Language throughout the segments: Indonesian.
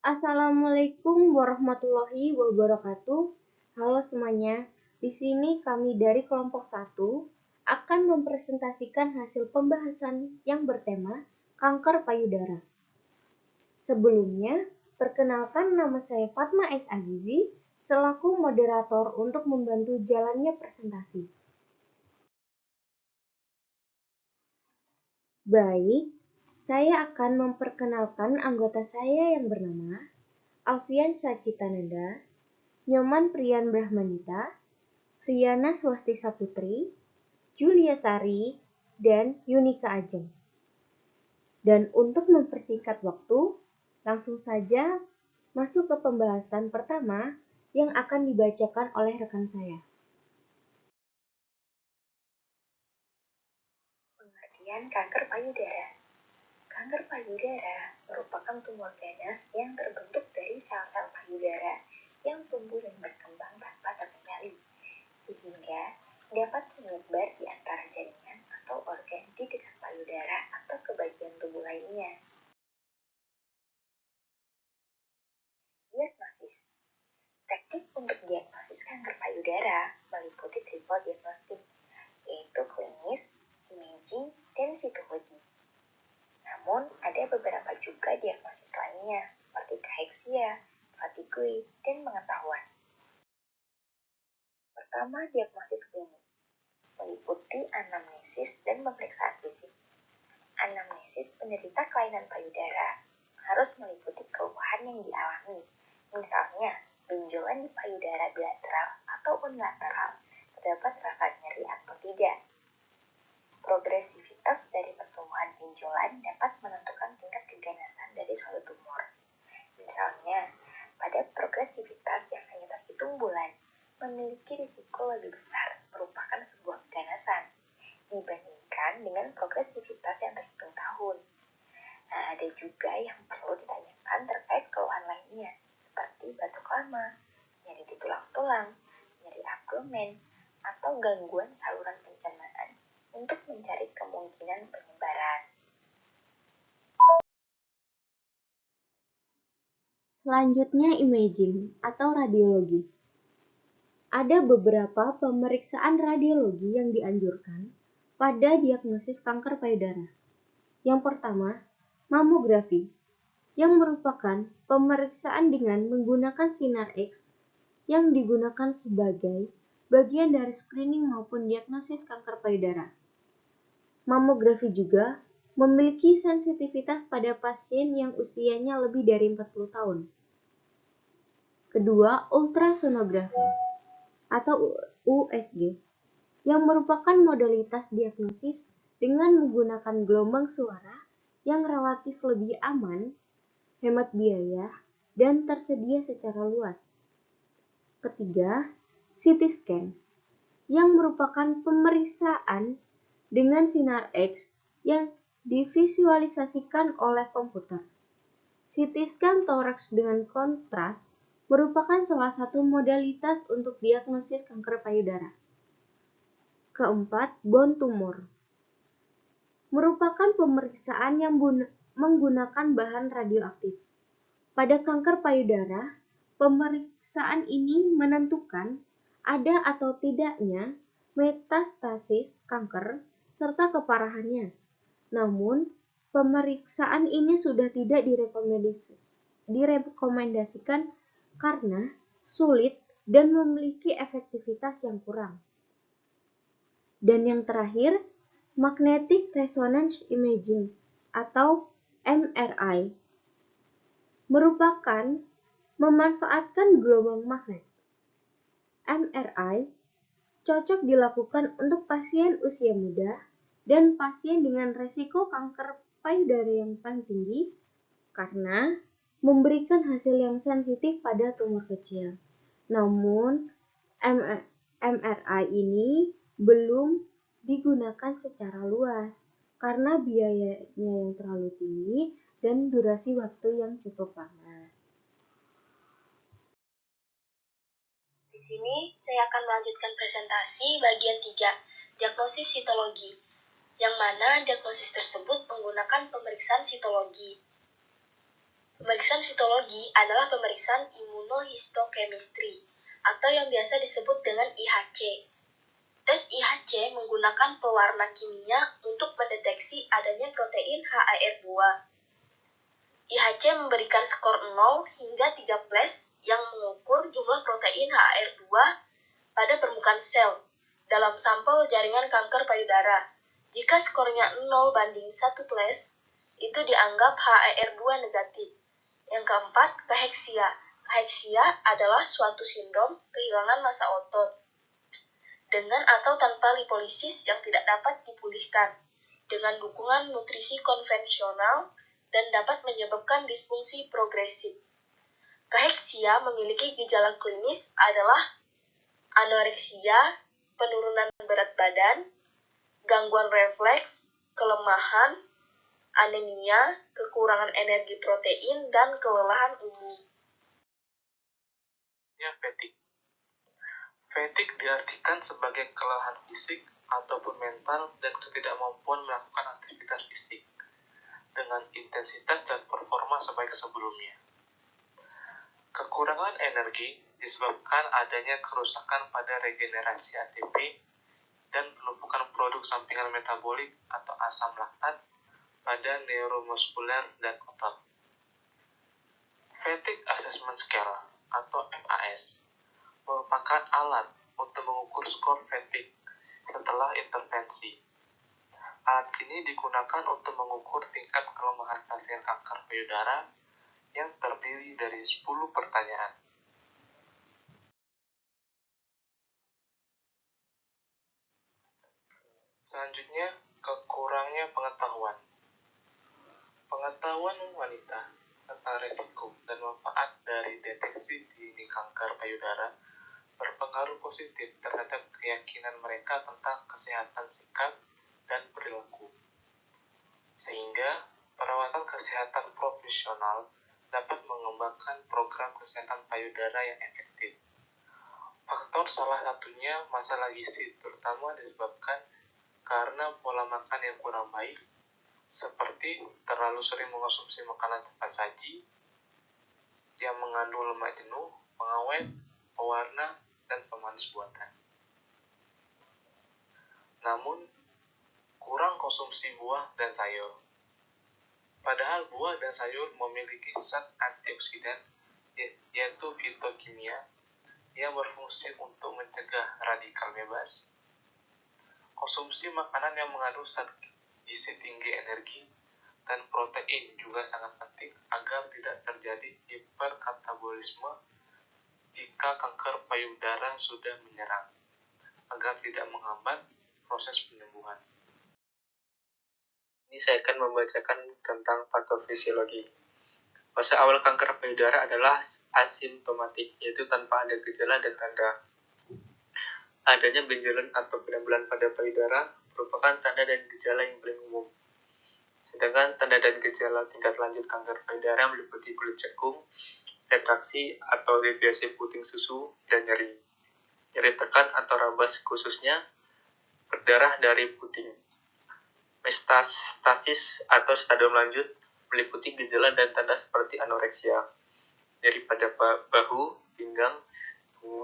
Assalamualaikum warahmatullahi wabarakatuh. Halo semuanya. Di sini kami dari kelompok 1 akan mempresentasikan hasil pembahasan yang bertema kanker payudara. Sebelumnya, perkenalkan nama saya Fatma S. Azizi selaku moderator untuk membantu jalannya presentasi. Baik, saya akan memperkenalkan anggota saya yang bernama Alfian Sacitananda, Nyoman Priyan Brahmanita, Riana Swastisa Putri, Julia Sari, dan Yunika Ajeng. Dan untuk mempersingkat waktu, langsung saja masuk ke pembahasan pertama yang akan dibacakan oleh rekan saya. Pengertian kanker payudara. Kanker payudara merupakan tumor ganas yang terbentuk dari sel-sel payudara yang tumbuh dan berkembang tanpa terkendali, sehingga dapat menyebar di antara jaringan atau organ di dekat payudara atau ke bagian tubuh lainnya. Diagnosis. Teknik untuk diagnosis kanker payudara meliputi triple diagnostik, yaitu klinis, imaging, dan sitologi. Namun, ada beberapa juga diagnosis lainnya, seperti kaheksia, fatigue, dan pengetahuan. Pertama, diagnosis klinis, meliputi anamnesis dan pemeriksaan fisik. Anamnesis penderita kelainan payudara harus meliputi keluhan yang dialami, misalnya benjolan di payudara bilateral atau unilateral, terdapat rasa nyeri atau tidak. Progresivitas dari pertumbuhan benjolan dapat menentukan tingkat keganasan dari suatu tumor. Misalnya, pada progresivitas yang hanya terhitung bulan, memiliki risiko lebih besar merupakan sebuah keganasan dibandingkan dengan progresivitas yang terhitung tahun. Nah, ada juga yang perlu ditanyakan terkait keluhan lainnya, seperti batuk lama, nyeri di tulang-tulang, nyeri abdomen, atau gangguan saluran pencernaan untuk mencari kemungkinan penyebaran. Selanjutnya imaging atau radiologi. Ada beberapa pemeriksaan radiologi yang dianjurkan pada diagnosis kanker payudara. Yang pertama, mamografi, yang merupakan pemeriksaan dengan menggunakan sinar X yang digunakan sebagai bagian dari screening maupun diagnosis kanker payudara. Mamografi juga memiliki sensitivitas pada pasien yang usianya lebih dari 40 tahun. Kedua, ultrasonografi atau USG, yang merupakan modalitas diagnosis dengan menggunakan gelombang suara yang relatif lebih aman, hemat biaya, dan tersedia secara luas. Ketiga, CT scan, yang merupakan pemeriksaan dengan sinar X yang divisualisasikan oleh komputer. CT scan toraks dengan kontras merupakan salah satu modalitas untuk diagnosis kanker payudara. Keempat, bone tumor, merupakan pemeriksaan yang menggunakan bahan radioaktif. Pada kanker payudara, pemeriksaan ini menentukan ada atau tidaknya metastasis kanker serta keparahannya. Namun, pemeriksaan ini sudah tidak direkomendasikan karena sulit dan memiliki efektivitas yang kurang. Dan yang terakhir, magnetic resonance imaging atau MRI, merupakan memanfaatkan gelombang magnet. MRI cocok dilakukan untuk pasien usia muda dan pasien dengan resiko kanker payudara yang paling tinggi karena memberikan hasil yang sensitif pada tumor kecil. Namun, MRI ini belum digunakan secara luas karena biayanya yang terlalu tinggi dan durasi waktu yang cukup lama. Di sini saya akan melanjutkan presentasi bagian 3, diagnosis sitologi, yang mana diagnosis tersebut menggunakan pemeriksaan sitologi. Pemeriksaan sitologi adalah pemeriksaan immunohistochemistry atau yang biasa disebut dengan IHC. Tes IHC menggunakan pewarna kimia untuk mendeteksi adanya protein HAR2. IHC memberikan skor 0 hingga 13 yang mengukur jumlah protein HAR2 pada permukaan sel dalam sampel jaringan kanker payudara. Jika skornya 0 banding 1+, itu dianggap HAR2 negatif. Yang keempat, kaheksia. Kaheksia adalah suatu sindrom kehilangan massa otot dengan atau tanpa lipolisis yang tidak dapat dipulihkan dengan dukungan nutrisi konvensional dan dapat menyebabkan disfungsi progresif. Kaheksia memiliki gejala klinis adalah anoreksia, penurunan berat badan, gangguan refleks, kelemahan, anemia, kekurangan energi protein, dan kelelahan umum. Fatigue. Fatigue diartikan sebagai kelelahan fisik ataupun mental dan ketidakmampuan melakukan aktivitas fisik dengan intensitas dan performa sebaik sebelumnya. Kekurangan energi disebabkan adanya kerusakan pada regenerasi ATP dan penumpukan produk sampingan metabolik atau asam laktat pada neuromuskuler dan otot. Fatigue Assessment Scale atau FAS merupakan alat untuk mengukur skor fatigue setelah intervensi. Alat ini digunakan untuk mengukur tingkat kelemahan pasien kanker payudara yang terdiri dari 10 pertanyaan. Selanjutnya, kekurangnya pengetahuan. Pengetahuan wanita tentang risiko dan manfaat dari deteksi dini kanker payudara berpengaruh positif terhadap keyakinan mereka tentang kesehatan sikap dan perilaku. Sehingga, perawatan kesehatan profesional dapat mengembangkan program kesehatan payudara yang efektif. Faktor salah satunya masalah gizi, terutama disebabkan karena pola makan yang kurang baik, seperti terlalu sering mengonsumsi makanan cepat saji yang mengandung lemak jenuh, pengawet, pewarna, dan pemanis buatan. Namun, kurang konsumsi buah dan sayur. Padahal buah dan sayur memiliki zat antioksidan, yaitu fitokimia, yang berfungsi untuk mencegah radikal bebas. Konsumsi makanan yang mengandung zat gizi tinggi energi dan protein juga sangat penting agar tidak terjadi hiperkatabolisme jika kanker payudara sudah menyerang, agar tidak menghambat proses penyembuhan. Ini saya akan membacakan tentang patofisiologi. Fase awal kanker payudara adalah asimptomatik, yaitu tanpa ada gejala dan tanda. Adanya benjolan atau penambelan pada payudara merupakan tanda dan gejala yang paling umum. Sedangkan tanda dan gejala tingkat lanjut kanker payudara meliputi kulit cekung, retraksi atau deviasi puting susu, dan nyeri. Nyeri tekan atau rabas khususnya berdarah dari puting. Metastasis atau stadium lanjut meliputi gejala dan tanda seperti anoreksia, nyeri pada bahu, pinggang,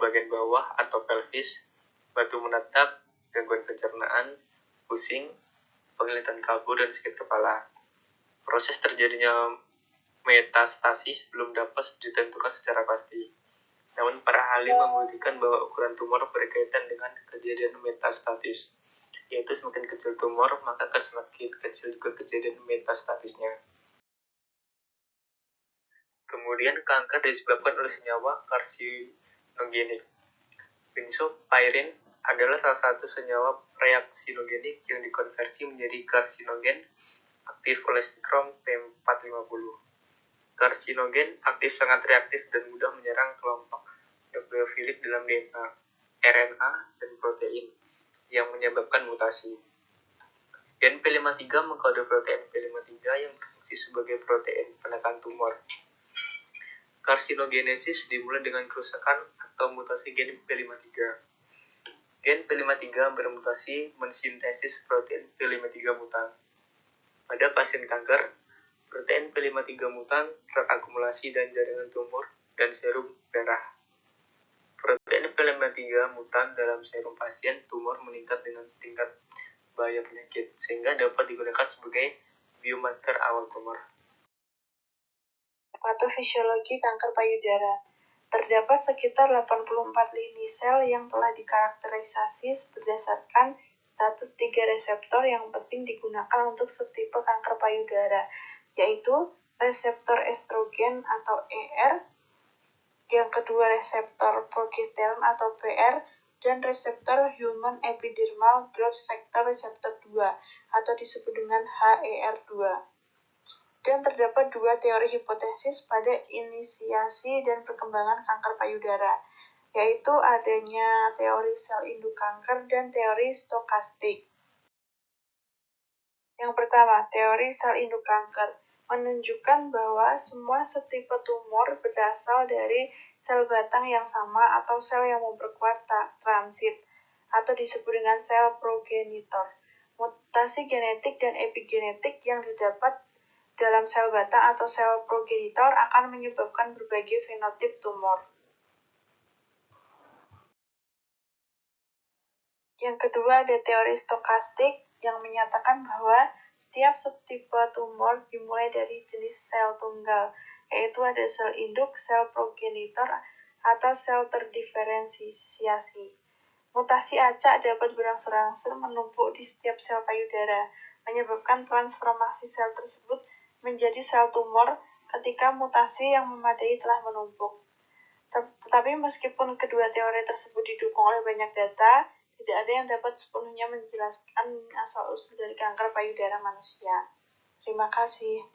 bagian bawah atau pelvis, batu menetap, gangguan pencernaan, pusing, penglihatan kalbu, dan sakit kepala. Proses terjadinya metastasis belum dapat ditentukan secara pasti. Namun para ahli membuktikan bahwa ukuran tumor berkaitan dengan kejadian metastasis, yaitu semakin kecil tumor, maka akan semakin kecil juga kejadian metastatisnya. Kemudian kanker disebabkan oleh senyawa karsinogenik. Benzopyrin adalah salah satu senyawa reaksinogenik yang dikonversi menjadi karsinogen aktif oleh strom P450. Karsinogen aktif sangat reaktif dan mudah menyerang kelompok nukleofilik dalam DNA, RNA, dan protein yang menyebabkan mutasi. Gen P53 mengkode protein P53 yang berfungsi sebagai protein penekan tumor. Karsinogenesis dimulai dengan kerusakan atau mutasi gen P53. Gen P53 bermutasi mensintesis protein P53 mutan. Pada pasien kanker, Protein P53 mutan terakumulasi dan jaringan tumor dan serum darah. Protein P53 mutan dalam serum pasien tumor meningkat dengan tingkat bahaya penyakit, sehingga dapat digunakan sebagai biomarker awal tumor. Patofisiologi kanker payudara. Terdapat sekitar 84 lini sel yang telah dikarakterisasi berdasarkan status 3 reseptor yang penting digunakan untuk subtipe kanker payudara, yaitu reseptor estrogen atau ER, yang kedua reseptor progesteron atau PR, dan reseptor human epidermal growth factor reseptor 2 atau disebut dengan HER2. Dan terdapat dua teori hipotesis pada inisiasi dan perkembangan kanker payudara, yaitu adanya teori sel induk kanker dan teori stokastik. Yang pertama, teori sel induk kanker menunjukkan bahwa semua subtipe tumor berasal dari sel batang yang sama atau sel yang memperkuat transit, atau disebut dengan sel progenitor. Mutasi genetik dan epigenetik yang didapat dalam sel batang atau sel progenitor akan menyebabkan berbagai fenotip tumor. Yang kedua ada teori stokastik yang menyatakan bahwa setiap subtipe tumor dimulai dari jenis sel tunggal, yaitu ada sel induk, sel progenitor, atau sel terdiferensiasi. Mutasi acak dapat berangsur-angsur menumpuk di setiap sel payudara, menyebabkan transformasi sel tersebut menjadi sel tumor ketika mutasi yang memadai telah menumpuk. Tetapi meskipun kedua teori tersebut didukung oleh banyak data, tidak ada yang dapat sepenuhnya menjelaskan asal-usul dari kanker payudara manusia. Terima kasih.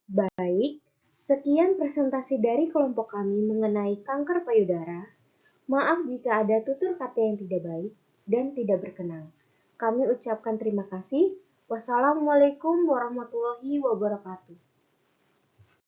Baik, sekian presentasi dari kelompok kami mengenai kanker payudara. Maaf jika ada tutur kata yang tidak baik dan tidak berkenan. Kami ucapkan terima kasih. Wassalamualaikum warahmatullahi wabarakatuh.